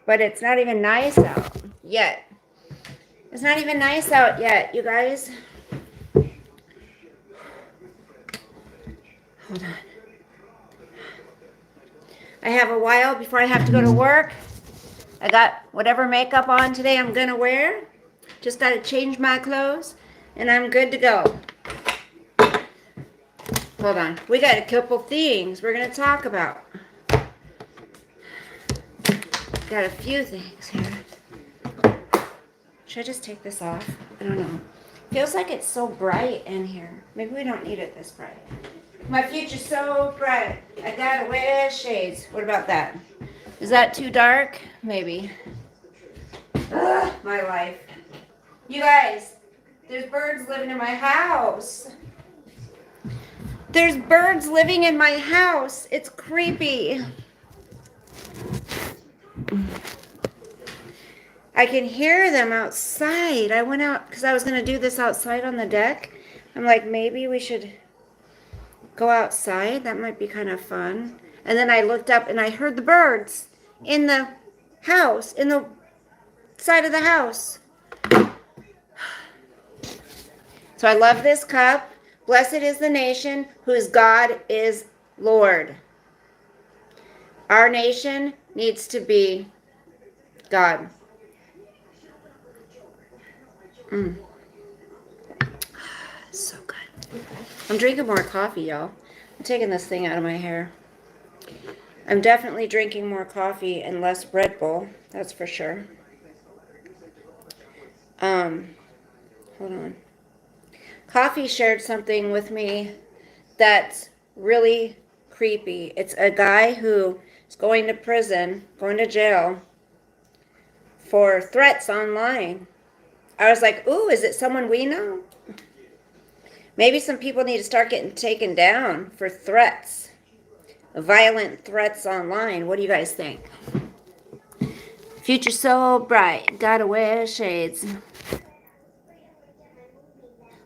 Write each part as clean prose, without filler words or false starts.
But it's not even nice out yet. It's not even nice out yet, you guys. Hold on. I have a while before I have to go to work. I got whatever makeup on today I'm going to wear. Just got to change my clothes, and I'm good to go. Hold on. We got a couple things we're going to talk about. Got a few things here. Should I just take this off? I don't know. Feels like it's so bright in here. Maybe we don't need it this bright. My future's so bright. I gotta wear shades. What about that? Is that too dark? Maybe. Ugh, my life. You guys, there's birds living in my house. There's birds living in my house. It's creepy. I can hear them outside. I went out because I was going to do this outside on the deck. I'm like, maybe we should go outside. That might be kind of fun. And then I looked up and I heard the birds in the house, in the side of the house. So I love this cup. Blessed is the nation whose God is Lord. Our nation needs to be God. So good. I'm drinking more coffee, y'all. I'm taking this thing out of my hair. I'm definitely drinking more coffee and less Red Bull. That's for sure. Hold on. Coffee shared something with me that's really creepy. It's a guy who is going to prison, going to jail for threats online. I was like, ooh, is it someone we know? Maybe some people need to start getting taken down for threats, violent threats online. What do you guys think? Future so bright, gotta wear shades.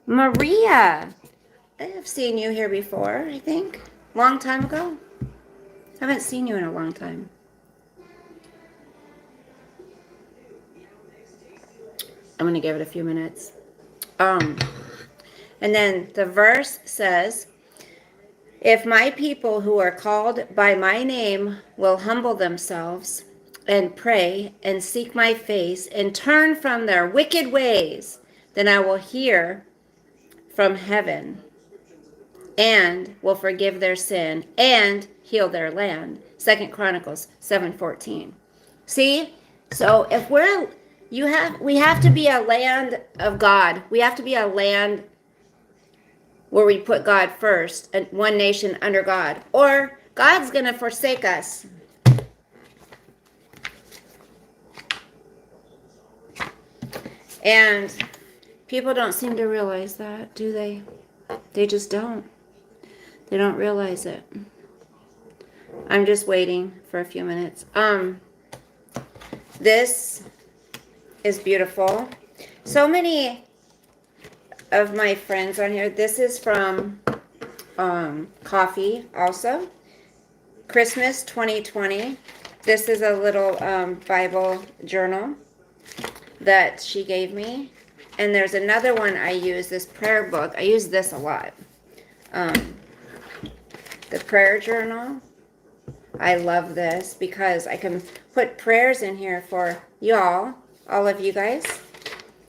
Maria, I have seen you here before, I think. Long time ago. I haven't seen you in a long time. I'm going to give it a few minutes. And then the verse says, if my people who are called by my name will humble themselves and pray and seek my face and turn from their wicked ways, then I will hear from heaven and will forgive their sin and heal their land. 2 Chronicles 7:14. See? So if we have to be a land of God. We have to be a land where we put God first and one nation under God. Or God's going to forsake us. And people don't seem to realize that, do they? They just don't. They don't realize it. I'm just waiting for a few minutes. This is beautiful. So many of my friends on here. This is from Coffee also. Christmas 2020. This is a little Bible journal that she gave me. And there's another one I use, this prayer book. I use this a lot. The prayer journal. I love this because I can put prayers in here for y'all, all of you guys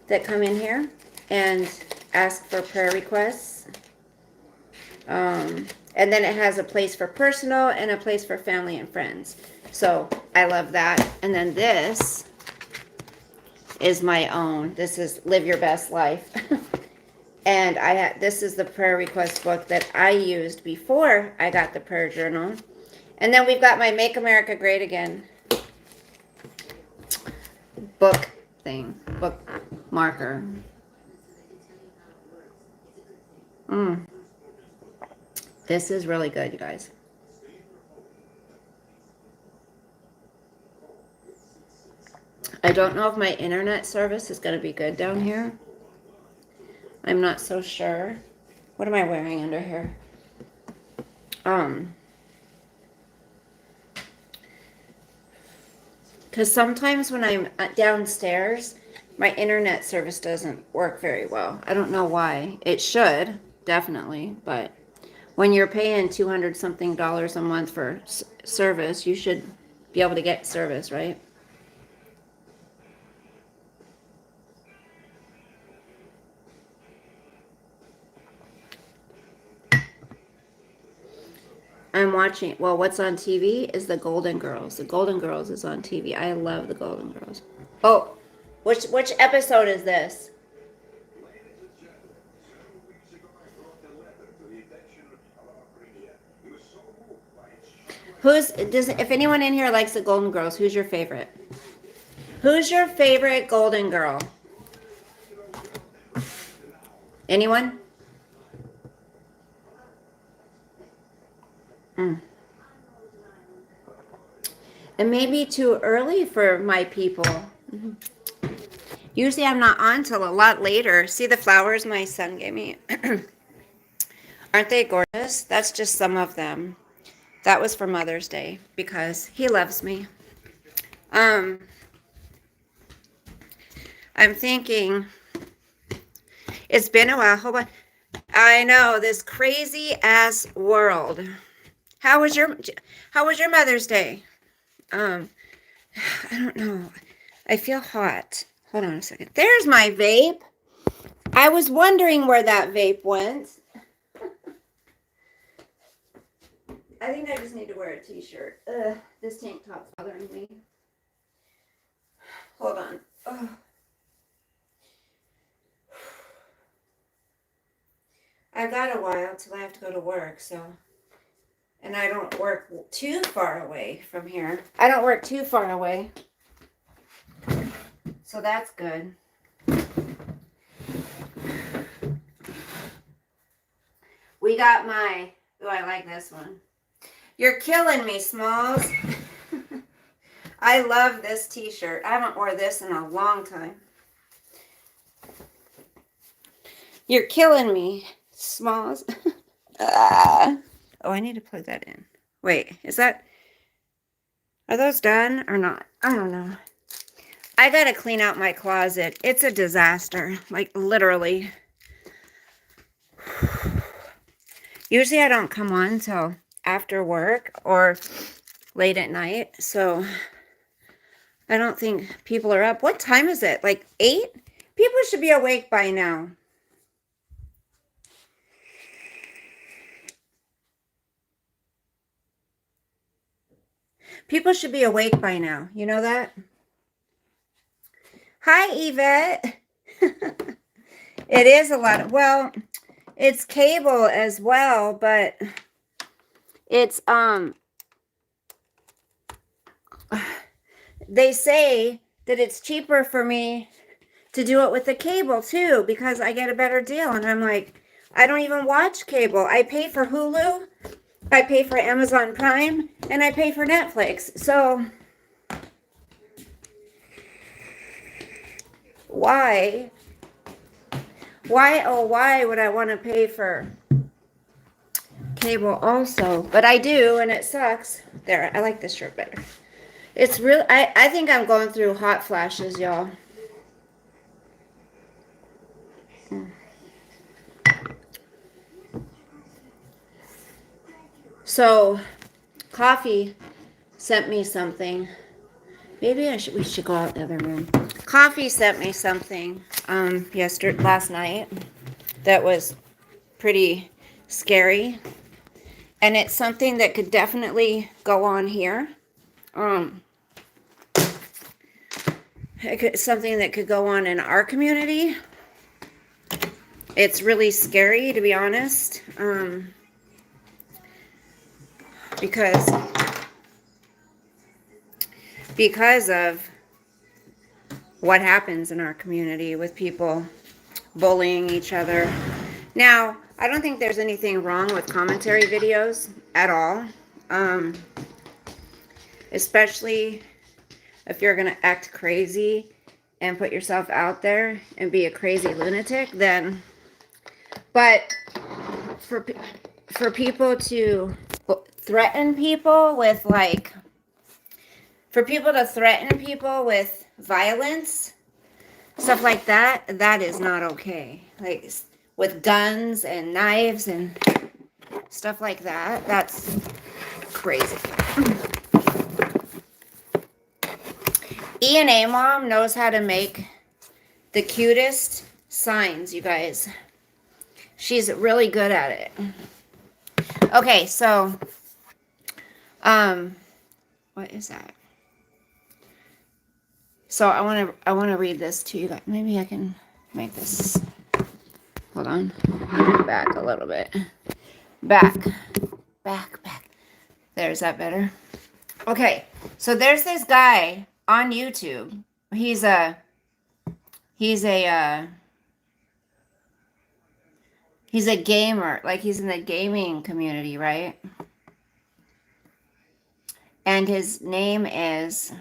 that come in here and ask for prayer requests. And then it has a place for personal and a place for family and friends. So I love that. And then this is my own. This is Live Your Best Life. And this is the prayer request book that I used before I got the prayer journal. And then we've got my Make America Great Again book thing, book marker. This is really good, you guys. I don't know if my internet service is going to be good down here. I'm not so sure. What am I wearing under here? Because sometimes when I'm downstairs, my internet service doesn't work very well. I don't know why. It should, definitely, but when you're paying 200 something dollars a month for service, you should be able to get service, right? I'm watching, well, what's on TV is the Golden Girls. The Golden Girls is on TV. I love the Golden Girls. Oh, which episode is this? If anyone in here likes the Golden Girls, who's your favorite? Who's your favorite Golden Girl? Anyone? It may be too early for my people. Usually I'm not on till a lot later. See the flowers my son gave me? Aren't they gorgeous? That's just some of them. That was for Mother's Day because he loves me. I'm thinking it's been a while. Hold on. I know, this crazy ass world. How was your Mother's Day? I don't know. I feel hot. Hold on a second. There's my vape. I was wondering where that vape went. I think I just need to wear a t-shirt. This tank top's bothering me. Hold on. Ugh. I've got a while till I have to go to work, so. And I don't work too far away from here. I don't work too far away. So that's good. We got my, oh, I like this one. You're killing me, Smalls. I love this t-shirt. I haven't worn this in a long time. You're killing me, Smalls. Oh, I need to plug that in. Wait, are those done or not? I don't know. I gotta clean out my closet. It's a disaster, like literally. Usually I don't come on till after work or late at night, so I don't think people are up. What time is it? Like 8? People should be awake by now. People should be awake by now. You know that? Hi, Yvette. It is a lot of, well, it's cable as well, but it's, they say that it's cheaper for me to do it with the cable too, because I get a better deal. And I'm like, I don't even watch cable. I pay for Hulu, I pay for Amazon Prime, and I pay for Netflix. So why would I want to pay for cable also? But I do, and it sucks. There, I like this shirt better. It's real. I think I'm going through hot flashes, y'all. So, Coffee sent me something. Maybe we should go out the other room. Coffee sent me something last night that was pretty scary, and it's something that could definitely go on here. Something that could go on in our community. It's really scary, to be honest, because of what happens in our community with people bullying each other. Now, I don't think there's anything wrong with commentary videos at all, especially if you're going to act crazy and put yourself out there and be a crazy lunatic, then, but for people to threaten people with, like, For people to threaten people with violence, stuff like that, that is not okay. Like with guns and knives and stuff like that, that's crazy. E&A Mom knows how to make the cutest signs, you guys. She's really good at it. Okay, so, what is that? So I want to read this to you guys. Maybe I can make this. Hold on. Back a little bit. Back. There's that better. Okay, so there's this guy on YouTube. He's a gamer, like he's in the gaming community, right? And his name is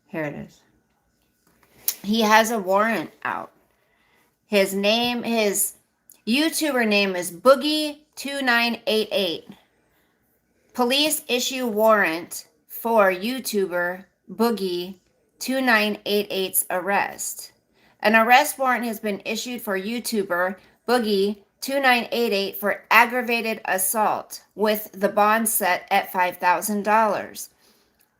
here it is. He has a warrant out. His YouTuber name is Boogie2988. Police issue warrant for YouTuber Boogie2988's arrest. An arrest warrant has been issued for YouTuber Boogie2988 for aggravated assault, with the bond set at $5,000.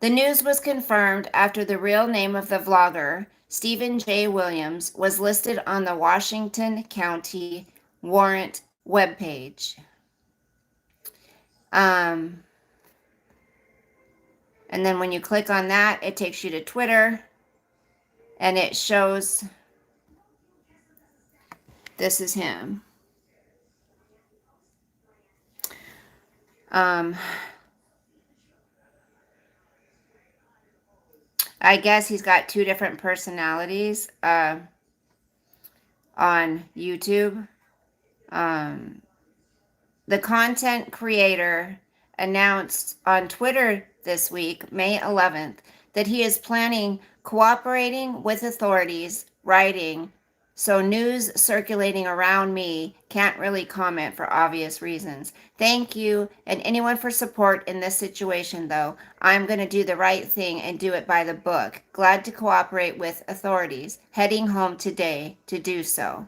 The news was confirmed after the real name of the vlogger, Stephen J. Williams, was listed on the Washington County warrant webpage. And then when you click on that, it takes you to Twitter, and it shows this is him. I guess he's got two different personalities on YouTube. The content creator announced on Twitter this week, May 11th, that he is planning cooperating with authorities, writing, so news circulating around me can't really comment for obvious reasons. Thank you and anyone for support in this situation, though. I'm going to do the right thing and do it by the book. Glad to cooperate with authorities. Heading home today to do so.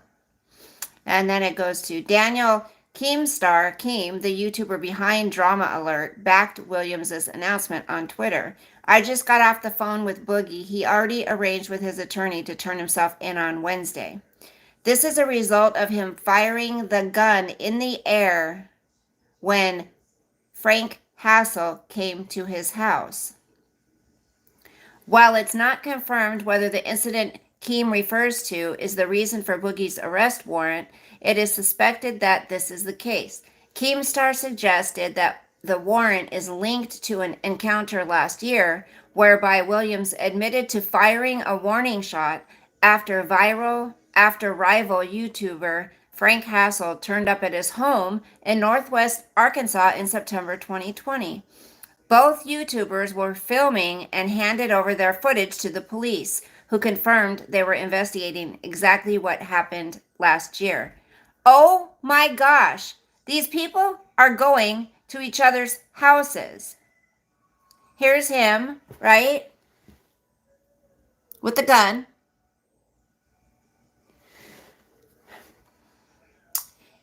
And then it goes to Daniel Keemstar, Keem, the YouTuber behind Drama Alert, backed Williams' announcement on Twitter. I just got off the phone with Boogie. He already arranged with his attorney to turn himself in on Wednesday. This is a result of him firing the gun in the air when Frank Hassel came to his house. While it's not confirmed whether the incident Keem refers to is the reason for Boogie's arrest warrant, it is suspected that this is the case. Keemstar suggested that the warrant is linked to an encounter last year whereby Williams admitted to firing a warning shot after rival YouTuber Frank Hassel turned up at his home in Northwest Arkansas in September 2020. Both YouTubers were filming and handed over their footage to the police, who confirmed they were investigating exactly what happened last year. Oh my gosh, these people are going to each other's houses. Here's him, right? With the gun.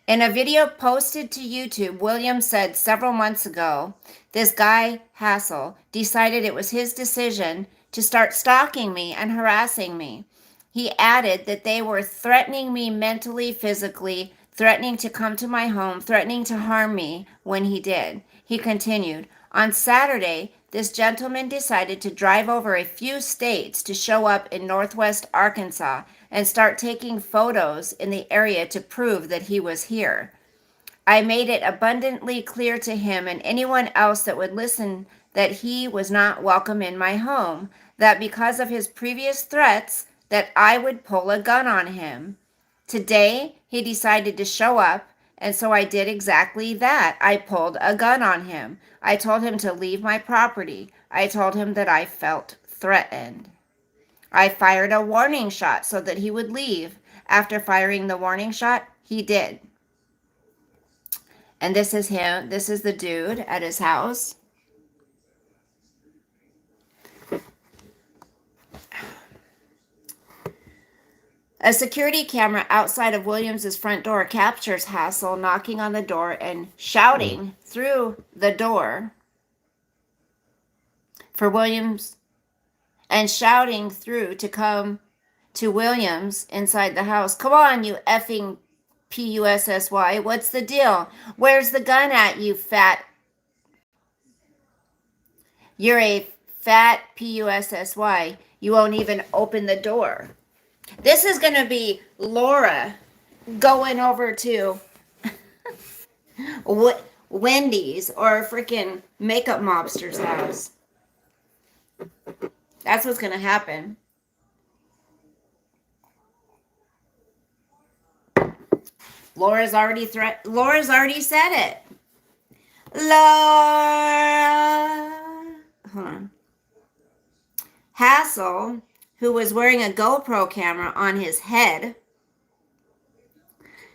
In a video posted to YouTube, Williams said several months ago, this guy, Hassel, decided it was his decision to start stalking me and harassing me. He added that they were threatening me mentally, physically, threatening to come to my home, threatening to harm me when he did. He continued, on Saturday, this gentleman decided to drive over a few states to show up in Northwest Arkansas and start taking photos in the area to prove that he was here. I made it abundantly clear to him and anyone else that would listen that he was not welcome in my home, that because of his previous threats, that I would pull a gun on him. Today, he decided to show up, and so I did exactly that. I pulled a gun on him. I told him to leave my property. I told him that I felt threatened. I fired a warning shot so that he would leave. After firing the warning shot, he did. And this is him. This is the dude at his house. A security camera outside of Williams's front door captures Hassel knocking on the door and shouting through the door for Williams and shouting through to come to Williams inside the house. Come on, you effing Pussy. What's the deal? Where's the gun at, you fat? You're a fat Pussy. You won't even open the door. This is going to be Laura going over to Wendy's or a freaking makeup mobster's house. That's what's going to happen. Laura's already said it. Laura. Hold on. Hassel, who was wearing a GoPro camera on his head,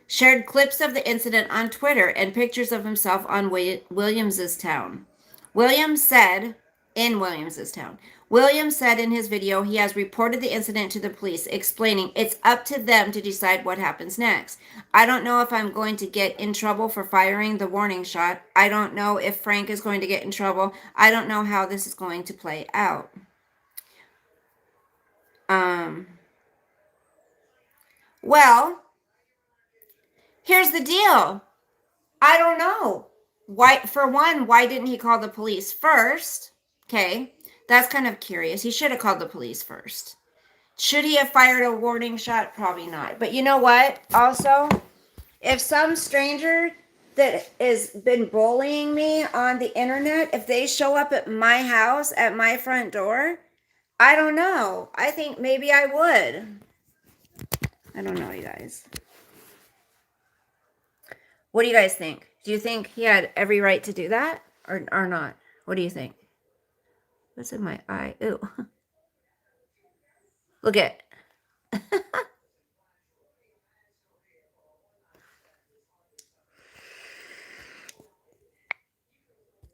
shared clips of the incident on Twitter and pictures of himself on Williams's town. Williams said in his video he has reported the incident to the police, explaining it's up to them to decide what happens next. I don't know if I'm going to get in trouble for firing the warning shot. I don't know if Frank is going to get in trouble. I don't know how this is going to play out. Well, here's the deal. I don't know. Why didn't he call the police first? Okay, that's kind of curious. He should have called the police first. Should he have fired a warning shot? Probably not. But you know what? Also, if some stranger that has been bullying me on the internet, if they show up at my house, at my front door, I don't know. I think maybe I would. I don't know, you guys. What do you guys think? Do you think he had every right to do that or not? What do you think? What's in my eye? Ooh. Look at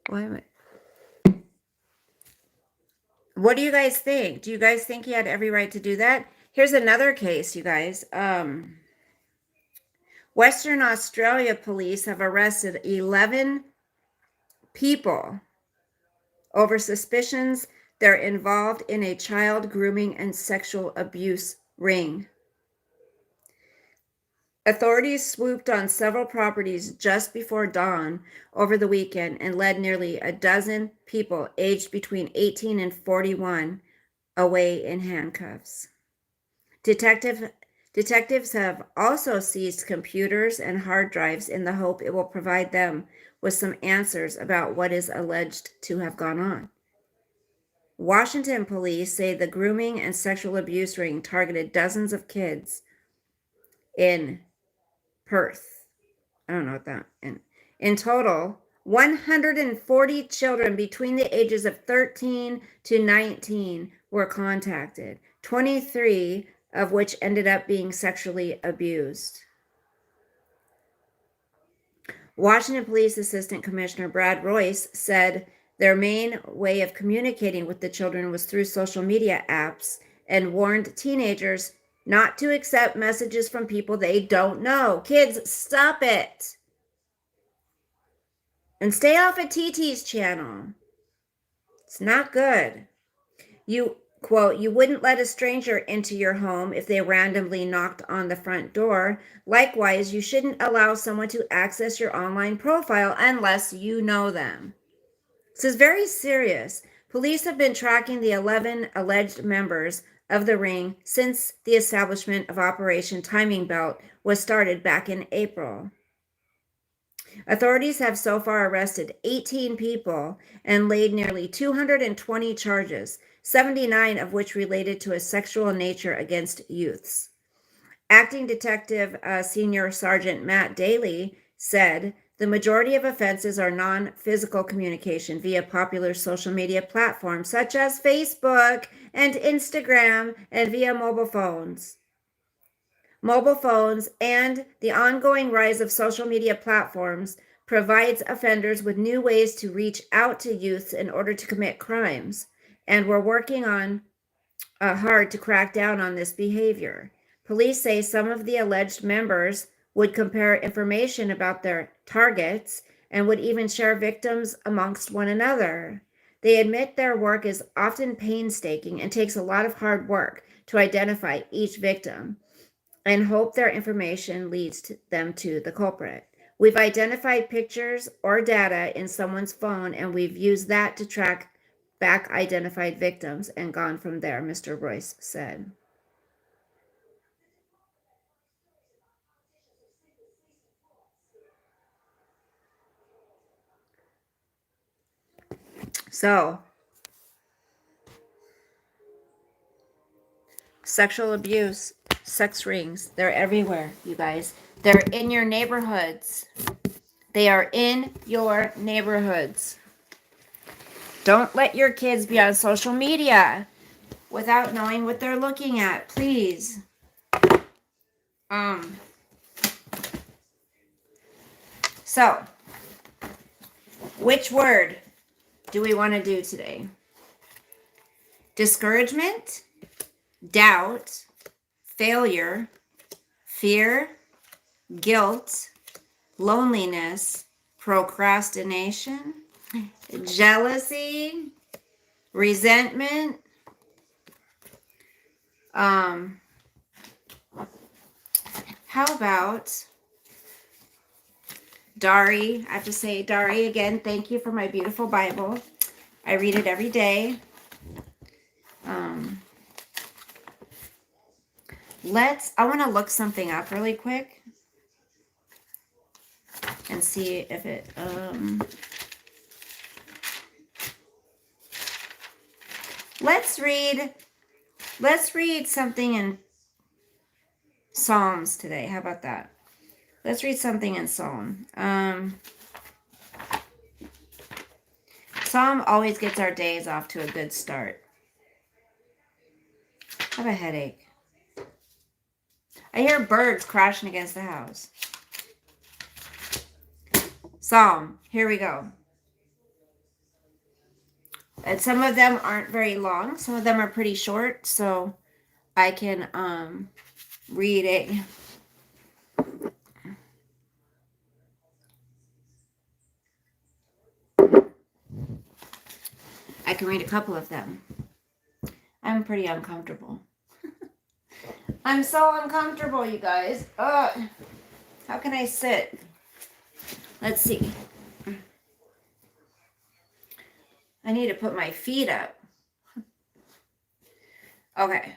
Why am I? What do you guys think? Do you guys think he had every right to do that? Here's another case, you guys. Western Australia police have arrested 11 people over suspicions they're involved in a child grooming and sexual abuse ring. Authorities swooped on several properties just before dawn over the weekend and led nearly a dozen people aged between 18 and 41 away in handcuffs. Detectives have also seized computers and hard drives in the hope it will provide them with some answers about what is alleged to have gone on. Washington police say the grooming and sexual abuse ring targeted dozens of kids in Perth. I don't know what that in total, 140 children between the ages of 13 to 19 were contacted, 23 of which ended up being sexually abused. Washington Police Assistant Commissioner Brad Royce said their main way of communicating with the children was through social media apps and warned teenagers not to accept messages from people they don't know. Kids, stop it. And stay off of TT's channel. It's not good. You, quote, you wouldn't let a stranger into your home if they randomly knocked on the front door. Likewise, you shouldn't allow someone to access your online profile unless you know them. This is very serious. Police have been tracking the 11 alleged members of the ring since the establishment of Operation Timing Belt was started back in April. Authorities have so far arrested 18 people and laid nearly 220 charges, 79 of which related to a sexual nature against youths. Acting Detective Senior Sergeant Matt Daly said The majority of offenses are non-physical communication via popular social media platforms such as Facebook and Instagram and via mobile phones. Mobile phones and the ongoing rise of social media platforms provides offenders with new ways to reach out to youths in order to commit crimes, and we're working on hard to crack down on this behavior. Police say some of the alleged members would compare information about their targets and would even share victims amongst one another. They admit their work is often painstaking and takes a lot of hard work to identify each victim and hope their information leads them to the culprit. We've identified pictures or data in someone's phone and we've used that to track back identified victims and gone from there, Mr. Royce said. So, sexual abuse, sex rings, they're everywhere, you guys. They're in your neighborhoods. They are in your neighborhoods. Don't let your kids be on social media without knowing what they're looking at, please. So, which word do we want to do today? Discouragement, doubt, failure, fear, guilt, loneliness, procrastination, jealousy, resentment, how about Dari? I have to say, Dari, again, thank you for my beautiful Bible. I read it every day. I want to look something up really quick and see if it, let's read something in Psalms today. How about that? Let's read something in Psalm. Psalm always gets our days off to a good start. I have a headache. I hear birds crashing against the house. Psalm, here we go. And some of them aren't very long. Some of them are pretty short, so I can read it. I can read a couple of them. I'm pretty uncomfortable. I'm so uncomfortable, you guys. How can I sit? Let's see. I need to put my feet up. Okay.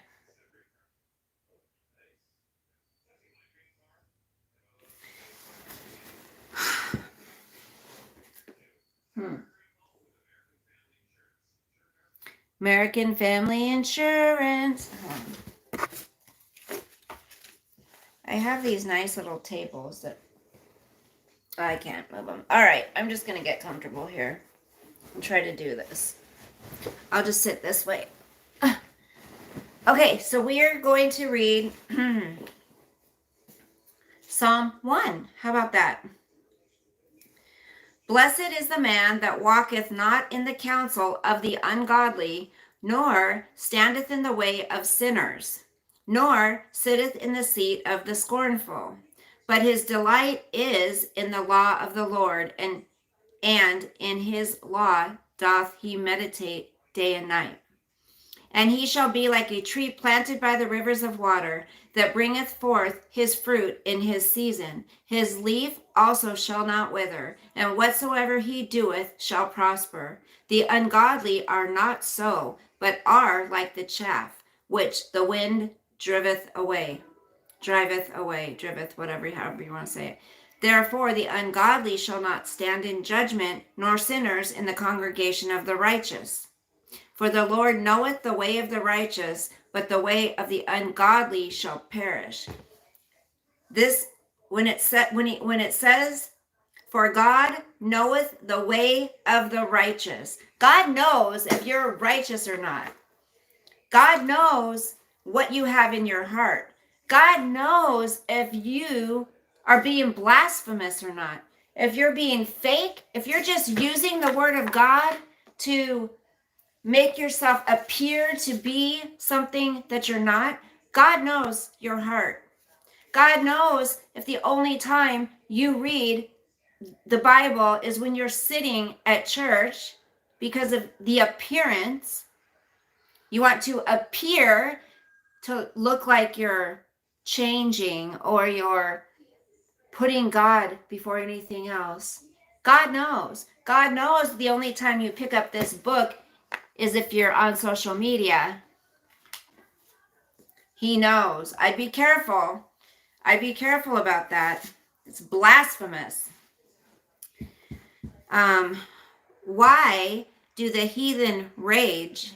American Family Insurance. I have these nice little tables that I can't move them. All right, I'm just going to get comfortable here and try to do this. I'll just sit this way. Okay, so we are going to read Psalm 1. How about that? Blessed is the man that walketh not in the counsel of the ungodly, nor standeth in the way of sinners, nor sitteth in the seat of the scornful. But his delight is in the law of the Lord, and in his law doth he meditate day and night. And he shall be like a tree planted by the rivers of water, that bringeth forth his fruit in his season. His leaf also shall not wither, and whatsoever he doeth shall prosper. The ungodly are not so, but are like the chaff, which the wind driveth, whatever, however you want to say it. Therefore the ungodly shall not stand in judgment, nor sinners in the congregation of the righteous. For the Lord knoweth the way of the righteous, but the way of the ungodly shall perish. This, when it says For God knoweth the way of the righteous. God knows if you're righteous or not. God knows what you have in your heart. God knows if you are being blasphemous or not. If you're being fake, if you're just using the word of God to make yourself appear to be something that you're not, God knows your heart. God knows if the only time you read the Bible is when you're sitting at church because of the appearance. You want to appear to look like you're changing or you're putting God before anything else. God knows. God knows the only time you pick up this book is if you're on social media. He knows. I'd be careful. I'd be careful about that. It's blasphemous. Why do the heathen rage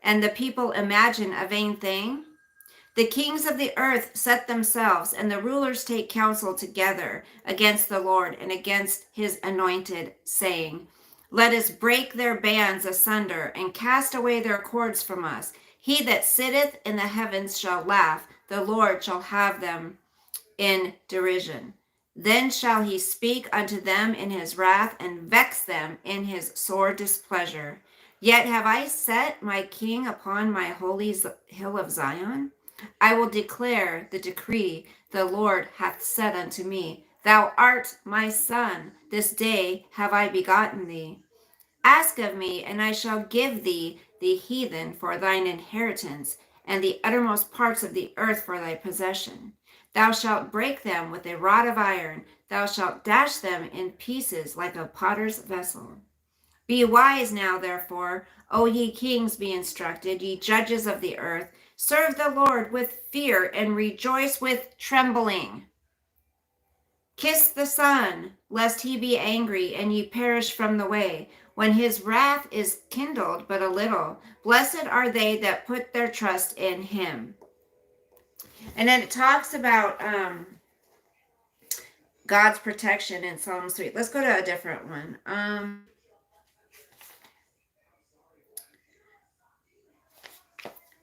and the people imagine a vain thing? The kings of the earth set themselves, and the rulers take counsel together against the Lord and against his anointed, saying, Let us break their bands asunder and cast away their cords from us. He that sitteth in the heavens shall laugh, the Lord shall have them in derision. Then shall he speak unto them in his wrath and vex them in his sore displeasure. Yet have I set my king upon my holy hill of Zion. I will declare the decree the Lord hath said unto me. Thou art my son, this day have I begotten thee. Ask of me, and I shall give thee the heathen for thine inheritance, and the uttermost parts of the earth for thy possession. Thou shalt break them with a rod of iron, thou shalt dash them in pieces like a potter's vessel. Be wise now, therefore, O ye kings, be instructed, ye judges of the earth. Serve the Lord with fear and rejoice with trembling. Kiss the Son, lest he be angry and ye perish from the way, when his wrath is kindled but a little. Blessed are they that put their trust in him. And then it talks about God's protection in Psalm 3. Let's go to a different one.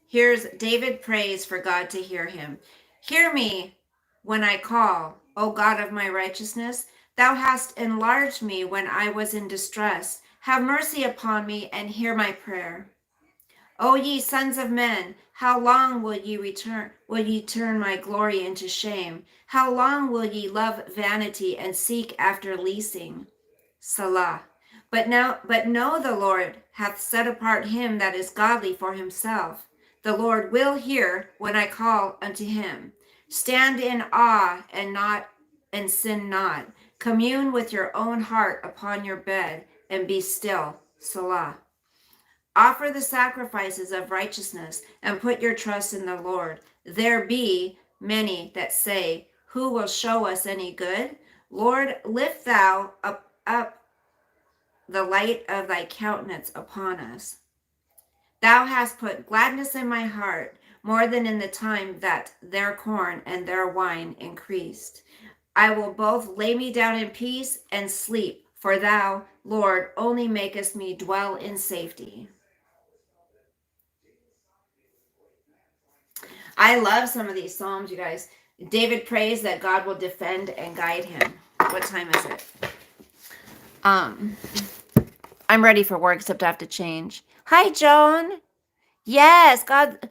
Here's David prays for God to hear him. Hear me when I call, O God of my righteousness. Thou hast enlarged me when I was in distress. Have mercy upon me and hear my prayer. O ye sons of men, how long will ye turn my glory into shame? How long will ye love vanity and seek after leasing? Salah. But know the Lord hath set apart him that is godly for himself. The Lord will hear when I call unto him. Stand in awe and sin not. Commune with your own heart upon your bed and be still. Salah. Offer the sacrifices of righteousness and put your trust in the Lord. There be many that say, Who will show us any good? Lord, lift thou up the light of thy countenance upon us. Thou hast put gladness in my heart, more than in the time that their corn and their wine increased. I will both lay me down in peace and sleep, for thou, Lord, only makest me dwell in safety. I love some of these Psalms, you guys. David prays that God will defend and guide him. What time is it? I'm ready for work, except I have to change. Hi, Joan. Yes, God,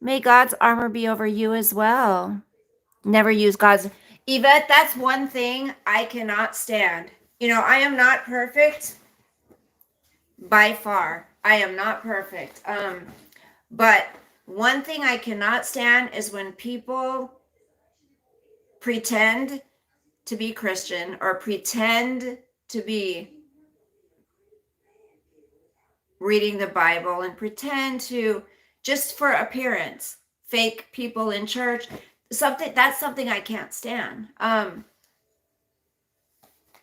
may God's armor be over you as well. Never use God's. Yvette, that's one thing I cannot stand. I am not perfect by far. I am not perfect. But one thing I cannot stand is when people pretend to be Christian or pretend to be reading the Bible and pretend to, just for appearance, fake people in church. That's something I can't stand.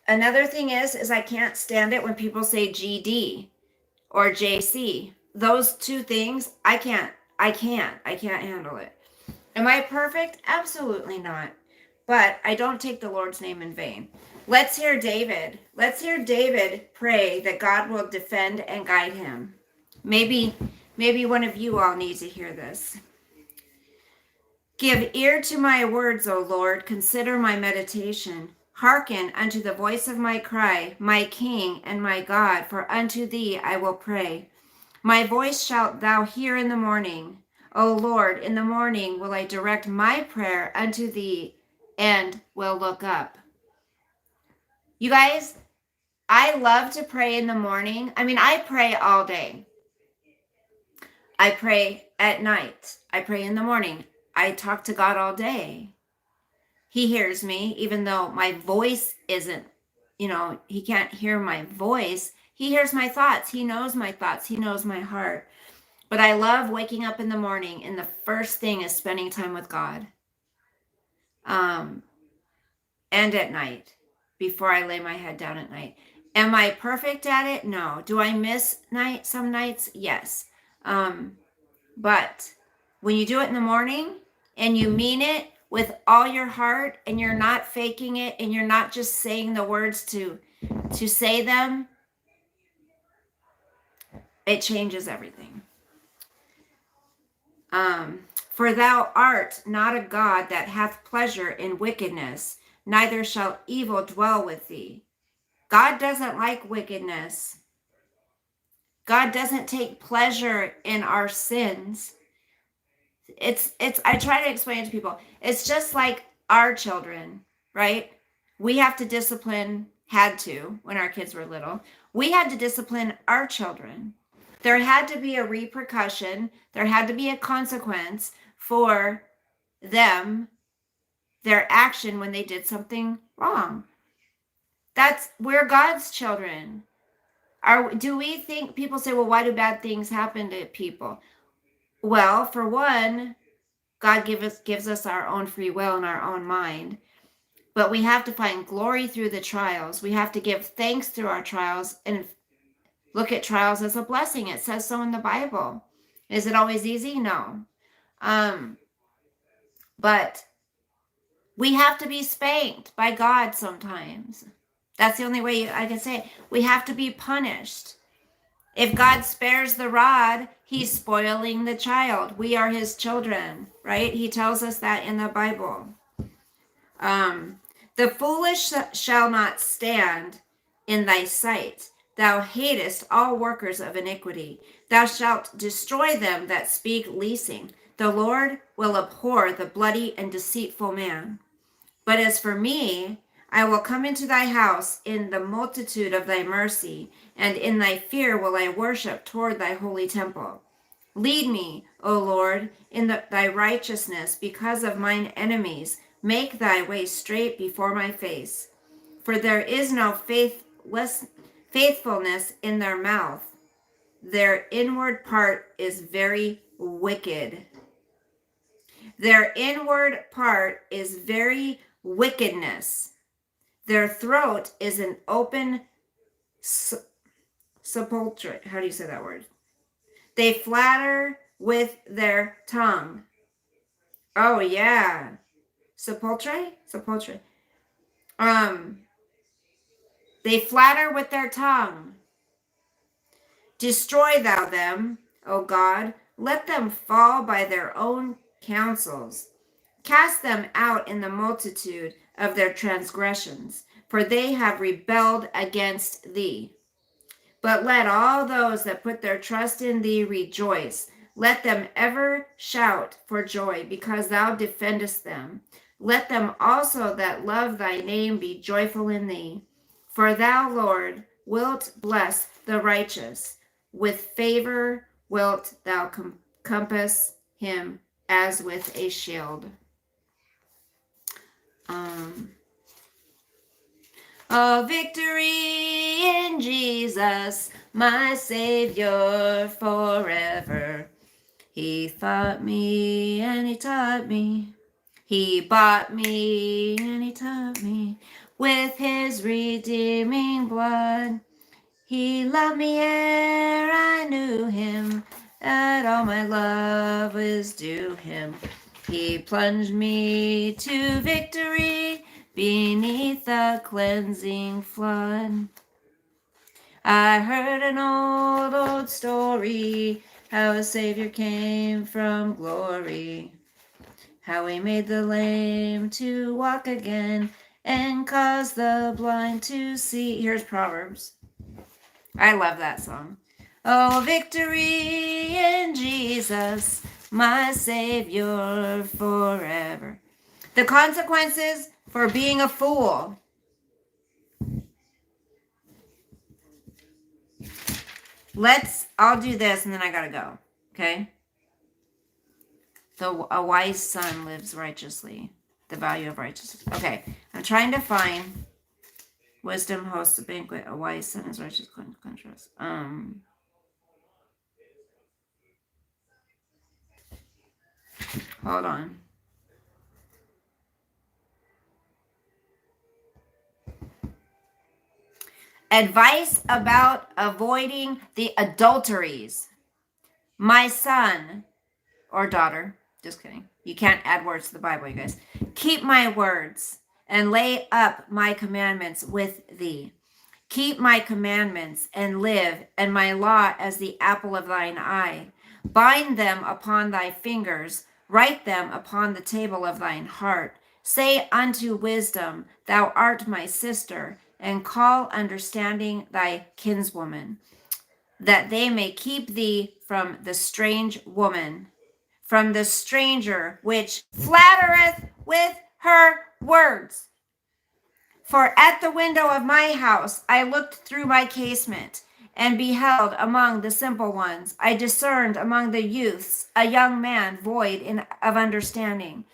Another thing is I can't stand it when people say GD or JC. Those two things, I can't handle it. Am I perfect? Absolutely not. but I don't take the Lord's name in vain. Let's hear David. Let's hear David pray that God will defend and guide him. Maybe one of you all needs to hear this. Give ear to my words, O Lord. Consider my meditation. Hearken unto the voice of my cry, my King and my God, for unto thee I will pray. My voice shalt thou hear in the morning. O Lord, in the morning will I direct my prayer unto thee and will look up. You guys, I love to pray in the morning. I mean, I pray all day. I pray at night. I pray in the morning. I talk to God all day. He hears me, even though my voice isn't, he can't hear my voice. He hears my thoughts. He knows my thoughts. He knows my heart. But I love waking up in the morning, and the first thing is spending time with God. And at night, before I lay my head down at night. Am I perfect at it? No. Do I miss some nights? Yes. But when you do it in the morning and you mean it with all your heart, and you're not faking it, and you're not just saying the words to say them, it changes everything. For thou art not a God that hath pleasure in wickedness, neither shall evil dwell with thee. God doesn't like wickedness. God doesn't take pleasure in our sins. It's I try to explain it to people. It's just like our children, right? We have to had to when our kids were little. We had to discipline our children. There had to be a repercussion. There had to be a consequence for them, their action when they did something wrong. We're God's children. Do we think, people say, well, why do bad things happen to people? Well, for one, God gives us our own free will and our own mind. But we have to find glory through the trials. We have to give thanks through our trials and look at trials as a blessing. It says so in the Bible. Is it always easy? No. But we have to be spanked by God sometimes. That's the only way I can say it. We have to be punished. If God spares the rod, he's spoiling the child. We are his children, right? He tells us that in the Bible. The foolish shall not stand in thy sight. Thou hatest all workers of iniquity. Thou shalt destroy them that speak leasing. The Lord will abhor the bloody and deceitful man. But as for me, I will come into thy house in the multitude of thy mercy, and in thy fear will I worship toward thy holy temple. Lead me, O Lord, in thy righteousness because of mine enemies. Make thy way straight before my face. For there is no faithfulness in their mouth. Their inward part is very wicked. Their inward part is very wickedness. Their throat is an open sepulchre. How do you say that word? They flatter with their tongue. Oh, yeah. Sepulchre? Sepulchre. They flatter with their tongue. Destroy thou them, O God. Let them fall by their own counsels. Cast them out in the multitude of their transgressions, for they have rebelled against thee. But let all those that put their trust in thee rejoice. Let them ever shout for joy, because thou defendest them. Let them also that love thy name be joyful in thee. For thou, Lord, wilt bless the righteous. With favor wilt thou compass him as with a shield. Oh, victory in Jesus, my Savior forever. He fought me and he taught me. He bought me and he taught me with his redeeming blood. He loved me ere I knew him, and all my love is due him. He plunged me to victory beneath the cleansing flood. I heard an old story, how a Savior came from glory, how he made the lame to walk again and caused the blind to see. Here's Proverbs. I love that song. Oh, victory in Jesus, my Savior forever. The consequences for being a fool. I'll do this and then I gotta go. Okay? A wise son lives righteously. The value of righteousness. Okay, I'm trying to find wisdom hosts a banquet. A wise son is righteous contrast. Hold on. Advice about avoiding the adulteries. My son or daughter, just kidding. You can't add words to the Bible, you guys. Keep my words and lay up my commandments with thee. Keep my commandments and live, and my law as the apple of thine eye. Bind them upon thy fingers, write them upon the table of thine heart. Say unto wisdom, thou art my sister, and call understanding thy kinswoman, that they may keep thee from the strange woman, from the stranger which flattereth with her words. For at the window of my house I looked through my casement, and beheld among the simple ones, I discerned among the youths a young man void of understanding,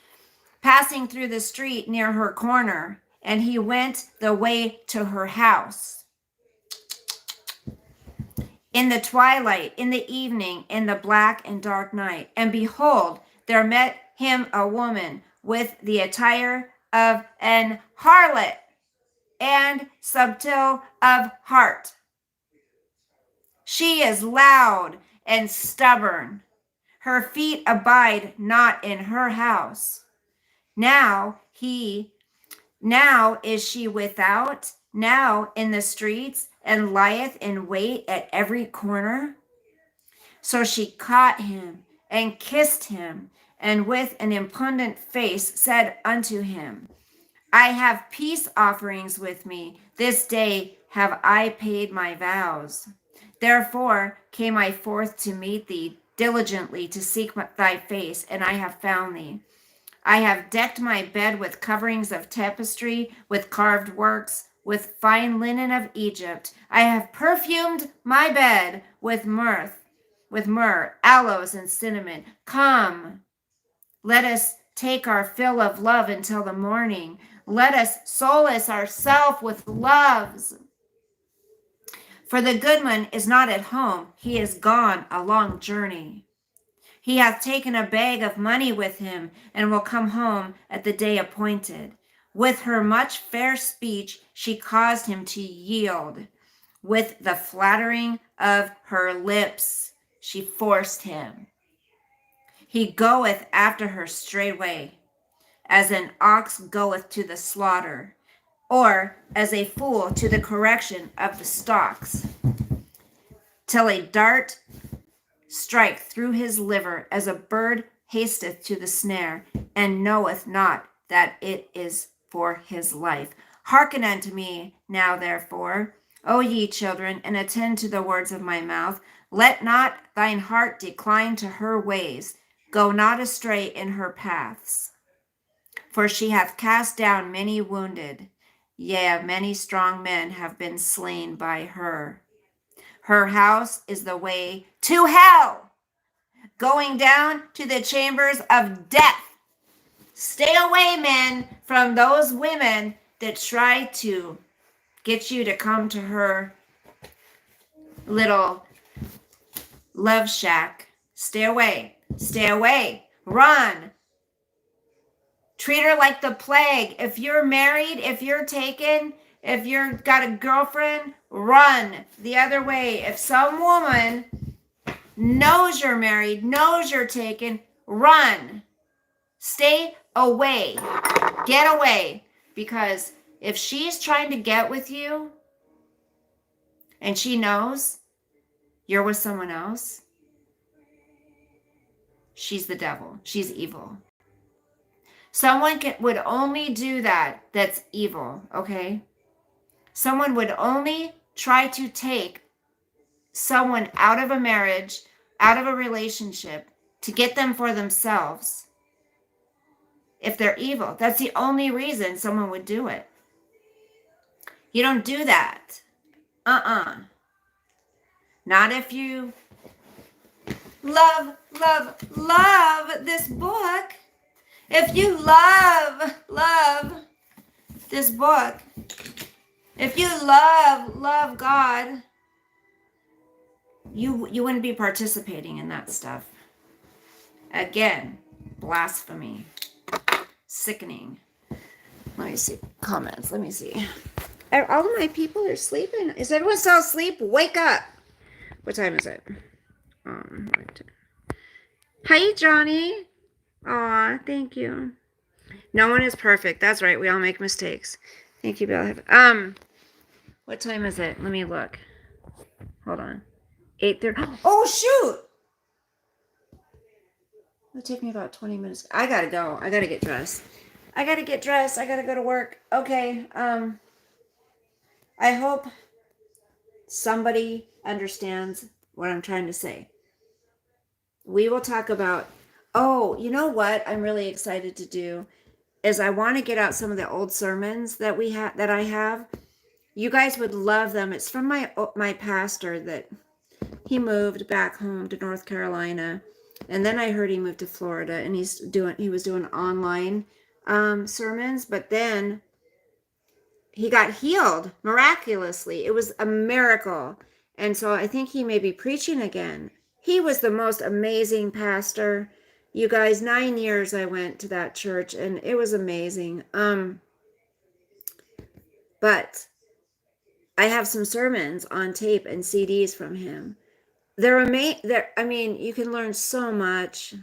passing through the street near her corner, and he went the way to her house. In the twilight, in the evening, in the black and dark night, and behold, there met him a woman with the attire of an harlot and subtle of heart. She is loud and stubborn. Her feet abide not in her house. Now is she without, now in the streets, and lieth in wait at every corner. So she caught him and kissed him, and with an impudent face said unto him, I have peace offerings with me. This day have I paid my vows. Therefore came I forth to meet thee diligently to seek thy face, and I have found thee. I have decked my bed with coverings of tapestry, with carved works, with fine linen of Egypt. I have perfumed my bed with myrrh, aloes, and cinnamon. Come, let us take our fill of love until the morning. Let us solace ourselves with loves. For the goodman is not at home. He is gone a long journey. He hath taken a bag of money with him, and will come home at the day appointed. With her much fair speech she caused him to yield. With the flattering of her lips she forced him. He goeth after her straightway, as an ox goeth to the slaughter, or as a fool to the correction of the stocks, till a dart strike through his liver, as a bird hasteth to the snare, and knoweth not that it is for his life. Hearken unto me now, therefore, O ye children, and attend to the words of my mouth. Let not thine heart decline to her ways. Go not astray in her paths. For she hath cast down many wounded, yea, many strong men have been slain by her. Her house is the way to hell, going down to the chambers of death. Stay away, men, from those women that try to get you to come to her little love shack. Stay away. Stay away. Run. Treat her like the plague. If you're married, if you're taken, if you've got a girlfriend, run the other way. If some woman knows you're married, knows you're taken, run. Stay away. Get away. Because if she's trying to get with you and she knows you're with someone else, she's the devil. She's evil. Someone would only do that that's evil, okay? Someone would only try to take someone out of a marriage, out of a relationship, to get them for themselves if they're evil. That's the only reason someone would do it. You don't do that. Not if you love this book. If you love this book, if you love God, you wouldn't be participating in that stuff. Again, blasphemy. Sickening. Let me see comments. Let me see. All of my people are sleeping. Is everyone still asleep? Wake up. What time is it? Hi, Johnny. Aw, thank you. No one is perfect. That's right. We all make mistakes. Thank you, Bill. What time is it? Let me look. Hold on. 8:30. Oh, shoot! It'll take me about 20 minutes. I gotta go. I gotta get dressed. I gotta go to work. Okay. I hope somebody understands what I'm trying to say. We will talk about, you know what I'm really excited to do is I want to get out some of the old sermons that I have. You guys would love them. It's from my pastor that he moved back home to North Carolina. And then I heard he moved to Florida and he was doing online sermons, but then he got healed miraculously. It was a miracle. And so I think he may be preaching again. He was the most amazing pastor. You guys, 9 years I went to that church and it was amazing. But I have some sermons on tape and CDs from him. They're amazing. I mean, you can learn so much.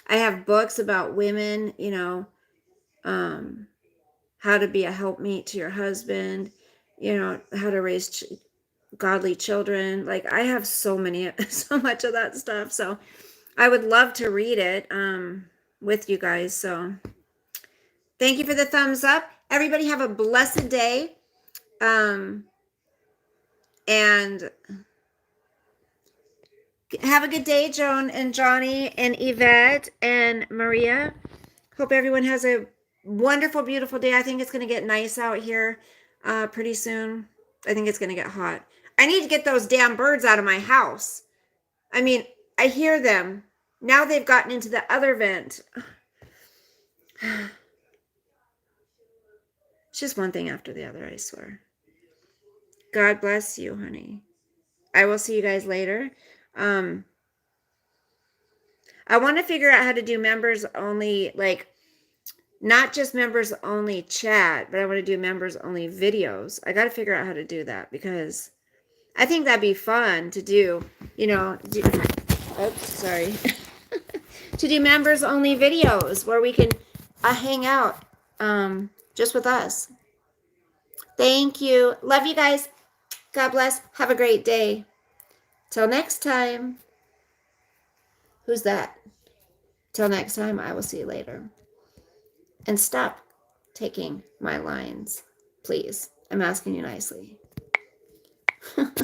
I have books about women, how to be a helpmeet to your husband, how to raise godly children. Like I have so much of that stuff. So I would love to read it with you guys. So thank you for the thumbs up. Everybody have a blessed day. And have a good day, Joan and Johnny and Yvette and Maria. Hope everyone has a wonderful, beautiful day. I think it's going to get nice out here pretty soon. I think it's going to get hot. I need to get those damn birds out of my house. I mean, I hear them. Now they've gotten into the other vent. It's just one thing after the other, I swear. God bless you, honey. I will see you guys later. I want to figure out how to do members only, like not just members only chat, but I want to do members only videos. I got to figure out how to do that because I think that'd be fun to do, oops, sorry. To do members only videos where we can hang out just with us. Thank you. Love you guys. God bless. Have a great day. Till next time. Who's that? Till next time, I will see you later. And stop taking my lines, please. I'm asking you nicely.